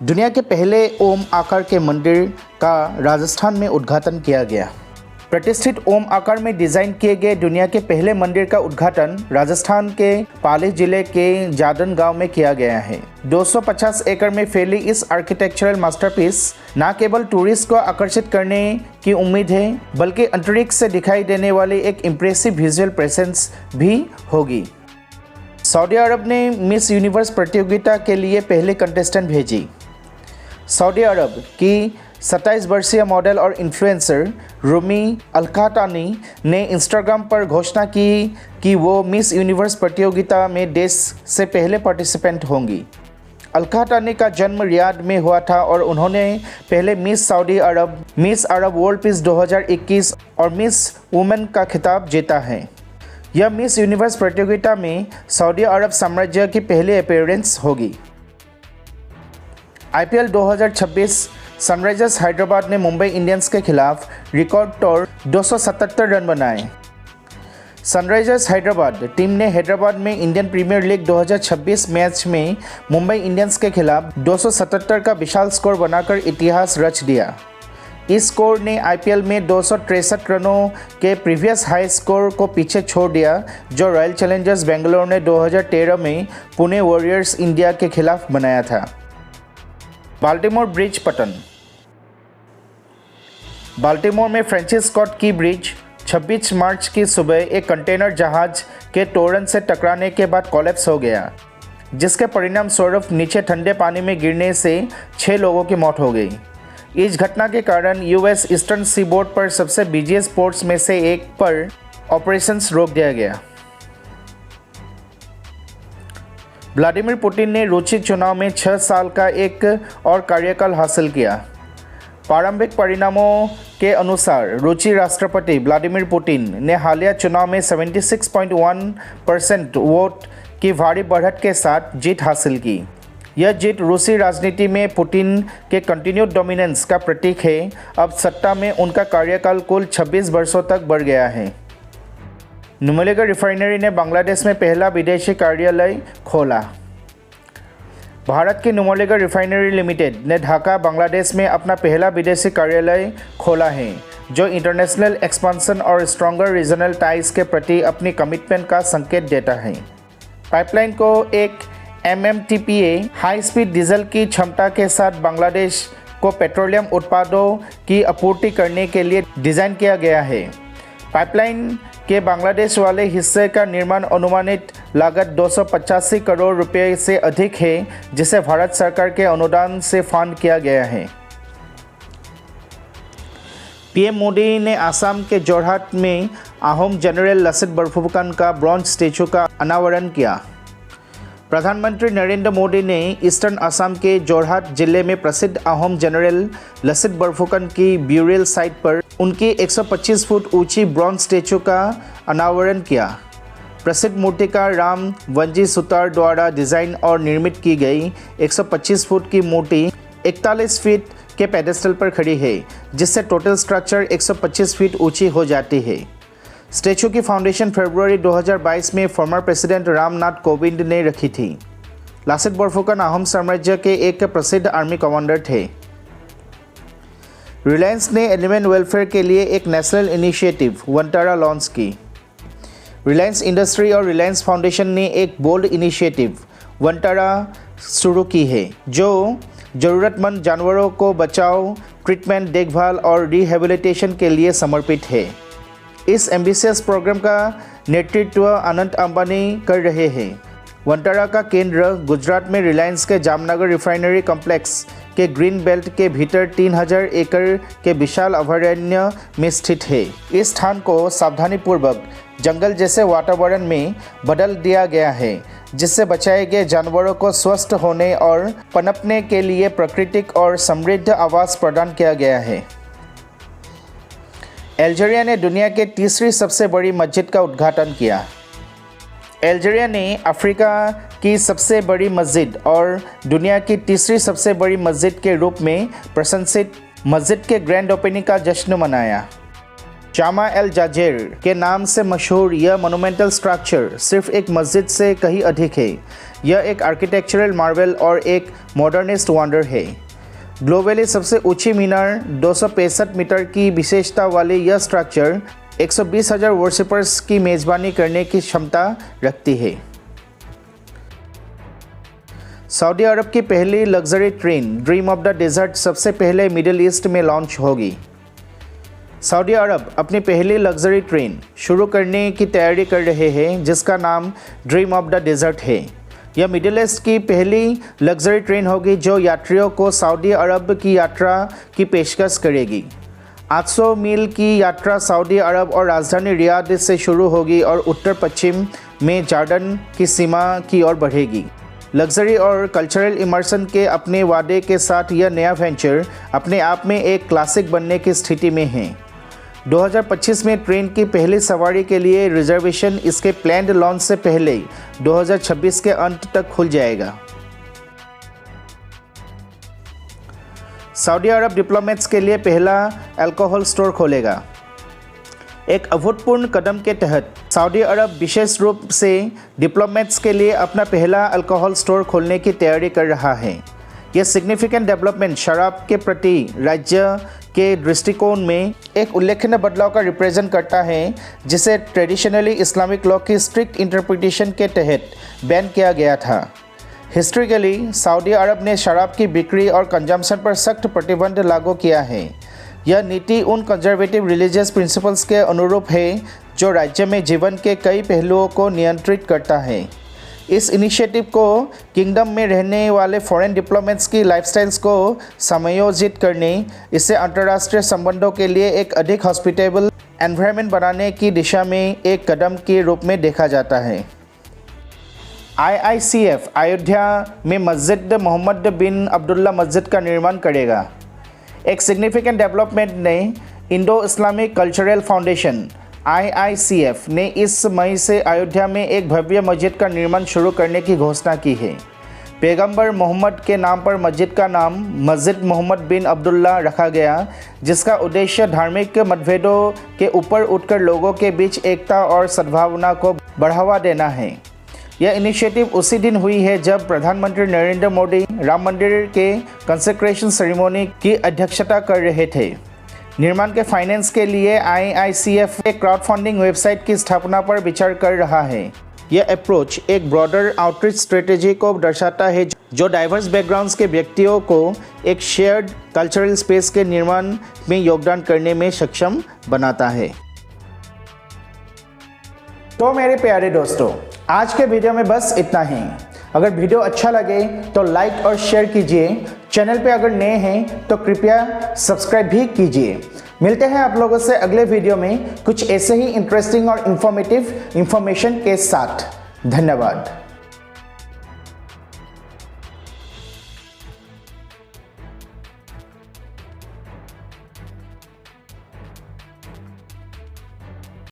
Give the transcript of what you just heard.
दुनिया के पहले ओम आकार के मंदिर का राजस्थान में उद्घाटन किया गया। प्रतिष्ठित ओम आकार में डिज़ाइन किए गए दुनिया के पहले मंदिर का उद्घाटन राजस्थान के पाली जिले के जादन गांव में किया गया है। 250 एकड़ में फैली इस आर्किटेक्चरल मास्टरपीस न केवल टूरिस्ट को आकर्षित करने की उम्मीद है, बल्कि अंतरिक्ष से दिखाई देने वाली एक इम्प्रेसिव विजुअल प्रेजेंस भी होगी। सऊदी अरब ने मिस यूनिवर्स प्रतियोगिता के लिए पहले कंटेस्टेंट भेजी। सऊदी अरब की 27 वर्षीय मॉडल और इन्फ्लुएंसर रूमी अलकातानी ने इंस्टाग्राम पर घोषणा की कि वो मिस यूनिवर्स प्रतियोगिता में देश से पहले पार्टिसिपेंट होंगी। अलकातानी का जन्म रियाद में हुआ था और उन्होंने पहले मिस सऊदी अरब, मिस अरब वर्ल्ड पीस 2021 और मिस वुमेन का खिताब जीता है। यह मिस यूनिवर्स प्रतियोगिता में सऊदी अरब साम्राज्य की पहली अपीयरेंस होगी। IPL 2026 सनराइजर्स हैदराबाद ने मुंबई इंडियंस के खिलाफ रिकॉर्ड तौर 277 रन बनाए। सनराइजर्स हैदराबाद टीम ने हैदराबाद में इंडियन प्रीमियर लीग 2026 मैच में मुंबई इंडियंस के खिलाफ 277 का विशाल स्कोर बनाकर इतिहास रच दिया। इस स्कोर ने IPL में 263 रनों के प्रीवियस हाई स्कोर को पीछे छोड़ दिया, जो रॉयल चैलेंजर्स बेंगलोर ने 2013 में पुणे वॉरियर्स इंडिया के खिलाफ बनाया था। बाल्टीमोर ब्रिज पतन। बाल्टीमोर में फ्रांसिस स्कॉट की ब्रिज 26 मार्च की सुबह एक कंटेनर जहाज के तोरण से टकराने के बाद कोलैप्स हो गया, जिसके परिणाम स्वरूप नीचे ठंडे पानी में गिरने से 6 लोगों की मौत हो गई। इस घटना के कारण US ईस्टर्न सीबोर्ड पर सबसे बिजिएस्ट पोर्ट्स में से एक पर ऑपरेशंस रोक दिया गया। व्लादिमीर पुतिन ने रूसी चुनाव में 6 साल का एक और कार्यकाल हासिल किया। प्रारंभिक परिणामों के अनुसार रूसी राष्ट्रपति व्लादिमीर पुतिन ने हालिया चुनाव में 76.1% वोट की भारी बढ़त के साथ जीत हासिल की। यह जीत रूसी राजनीति में पुतिन के कंटिन्यूड डोमिनेंस का प्रतीक है। अब सत्ता में उनका कार्यकाल कुल 26 वर्षों तक बढ़ गया है। नुमलीगढ़ रिफाइनरी ने बांग्लादेश में पहला विदेशी कार्यालय खोला। भारत की नुमलीगढ़ रिफाइनरी लिमिटेड ने ढाका, बांग्लादेश में अपना पहला विदेशी कार्यालय खोला है, जो इंटरनेशनल एक्सपांसन और स्ट्रॉन्गर रीजनल टाइज के प्रति अपनी कमिटमेंट का संकेत देता है। पाइपलाइन को एक MMTPA हाई स्पीड डीजल की क्षमता के साथ बांग्लादेश को पेट्रोलियम उत्पादों की आपूर्ति करने के लिए डिज़ाइन किया गया है। पाइपलाइन के बांग्लादेश वाले हिस्से का निर्माण अनुमानित लागत 285 करोड़ रुपए से अधिक है, जिसे भारत सरकार के अनुदान से फंड किया गया है। PM मोदी ने आसाम के जोरहाट में अहोम जनरल लसित बरफुकन का ब्रॉन्ज स्टैचू का अनावरण किया। प्रधानमंत्री नरेंद्र मोदी ने ईस्टर्न असम के जोरहाट जिले में प्रसिद्ध अहोम जनरल लसित बरफुकन की ब्यूरियल साइट पर उनकी 125 फुट ऊंची ब्रॉन्ज स्टैचू का अनावरण किया। प्रसिद्ध मूर्तिकार राम वंजी सुतार द्वारा डिज़ाइन और निर्मित की गई 125 फुट की मूर्ति 41 फीट के पेडेस्टल पर खड़ी है, जिससे टोटल स्ट्रक्चर 125 फीट ऊंची हो जाती है। स्टैचू की फाउंडेशन फरवरी 2022 में फॉर्मर प्रेसिडेंट रामनाथ कोविंद ने रखी थी। लसित बरफुकन अहोम साम्राज्य के एक प्रसिद्ध आर्मी कमांडर थे। रिलायंस ने एनिमल वेलफेयर के लिए एक नेशनल इनिशिएटिव वनटारा लॉन्च की। रिलायंस इंडस्ट्री और रिलायंस फाउंडेशन ने एक बोल्ड इनिशिएटिव वनटारा शुरू की है, जो ज़रूरतमंद जानवरों को बचाव, ट्रीटमेंट, देखभाल और रिहेबिलिटेशन के लिए समर्पित है। इस एम्बिशियस प्रोग्राम का नेतृत्व अनंत अंबानी कर रहे हैं। वनटारा का केंद्र गुजरात में रिलायंस के जामनगर रिफाइनरी कॉम्प्लेक्स के ग्रीन बेल्ट के भीतर 3000 एकड़ के विशाल अभयारण्य में स्थित है। इस स्थान को सावधानीपूर्वक जंगल जैसे वातावरण में बदल दिया गया है, जिससे बचाए गए जानवरों को स्वस्थ होने और पनपने के लिए प्राकृतिक और समृद्ध आवास प्रदान किया गया है। अल्जीरिया ने दुनिया के तीसरी सबसे बड़ी मस्जिद का उद्घाटन किया। अल्जीरिया ने अफ्रीका की सबसे बड़ी मस्जिद और दुनिया की तीसरी सबसे बड़ी मस्जिद के रूप में प्रशंसित मस्जिद के ग्रैंड ओपनिंग का जश्न मनाया। जामा अल जाजेर के नाम से मशहूर यह मोनूमेंटल स्ट्रक्चर सिर्फ एक मस्जिद से कहीं अधिक है। यह एक आर्किटेक्चरल मार्वल और एक मॉडर्निस्ट वंडर है। ग्लोबली सबसे ऊंची मीनार 265 मीटर की विशेषता वाली यह स्ट्रक्चर 120,000 वर्शिपर्स की मेज़बानी करने की क्षमता रखती है। सऊदी अरब की पहली luxury train dream of the desert सबसे पहले मिडिल ईस्ट में लॉन्च होगी। सऊदी अरब अपनी पहली लग्जरी ट्रेन शुरू करने की तैयारी कर रहे हैं जिसका नाम ड्रीम ऑफ द डेजर्ट है। यह मिडिल ईस्ट की पहली लग्जरी ट्रेन होगी जो यात्रियों को सऊदी अरब की यात्रा की पेशकश करेगी। 800 मील की यात्रा सऊदी अरब और राजधानी रियाद से शुरू होगी और उत्तर पश्चिम में जॉर्डन की सीमा की ओर बढ़ेगी। लग्जरी और कल्चरल इमर्सन के अपने वादे के साथ यह नया वेंचर अपने आप में एक क्लासिक बनने की स्थिति में है। 2025 में ट्रेन की पहली सवारी के लिए रिजर्वेशन इसके प्लान्ड लॉन्च से पहले 2026 के अंत तक खुल जाएगा। सऊदी अरब डिप्लोमेट्स के लिए पहला अल्कोहल स्टोर खोलेगा। एक अभूतपूर्व कदम के तहत सऊदी अरब विशेष रूप से डिप्लोमेट्स के लिए अपना पहला अल्कोहल स्टोर खोलने की तैयारी कर रहा है। यह सिग्निफिकेंट डेवलपमेंट शराब के प्रति राज्य के दृष्टिकोण में एक उल्लेखनीय बदलाव का रिप्रेजेंट करता है जिसे ट्रेडिशनली इस्लामिक लॉ की स्ट्रिक्ट इंटरप्रिटेशन के तहत बैन किया गया था। हिस्ट्रिकली सऊदी अरब ने शराब की बिक्री और कंजम्पशन पर सख्त प्रतिबंध लागू किया है। यह नीति उन कंजर्वेटिव रिलीजियस प्रिंसिपल्स के अनुरूप है जो राज्य में जीवन के कई पहलुओं को नियंत्रित करता है। इस इनिशिएटिव को किंगडम में रहने वाले फॉरेन डिप्लोमेट्स की लाइफस्टाइल्स को समायोजित करने, इससे अंतर्राष्ट्रीय संबंधों के लिए एक अधिक हॉस्पिटेबल एनवायरनमेंट बनाने की दिशा में एक कदम के रूप में देखा जाता है। IICF अयोध्या में मस्जिद मोहम्मद बिन अब्दुल्ला मस्जिद का निर्माण करेगा। एक सिग्निफिकेंट डेवलपमेंट ने Indo Islamic cultural foundation IICF ने इस मई से अयोध्या में एक भव्य मस्जिद का निर्माण शुरू करने की घोषणा की है। पैगंबर मोहम्मद के नाम पर मस्जिद का नाम मस्जिद मोहम्मद बिन अब्दुल्ला रखा गया, जिसका उद्देश्य धार्मिक मतभेदों के ऊपर उठकर लोगों के बीच एकता और सद्भावना को बढ़ावा देना है। यह इनिशिएटिव उसी दिन हुई है जब प्रधानमंत्री नरेंद्र मोदी राम मंदिर के कंसेक्रेशन सेरेमनी की अध्यक्षता कर रहे थे। निर्माण के फाइनेंस के लिए IICF एक क्राउडफंडिंग वेबसाइट की स्थापना पर विचार कर रहा है। यह अप्रोच एक ब्रॉडर आउटरीच स्ट्रेटेजी को दर्शाता है जो डाइवर्स बैकग्राउंड्स के व्यक्तियों को एक शेयर्ड कल्चरल स्पेस के निर्माण में योगदान करने में सक्षम बनाता है। तो मेरे प्यारे दोस्तों, आज के वीडियो में बस इतना ही। अगर वीडियो अच्छा लगे तो लाइक और शेयर कीजिए। चैनल पे अगर नए हैं तो कृपया सब्सक्राइब भी कीजिए। मिलते हैं आप लोगों से अगले वीडियो में कुछ ऐसे ही इंटरेस्टिंग और इंफॉर्मेटिव इंफॉर्मेशन के साथ। धन्यवाद।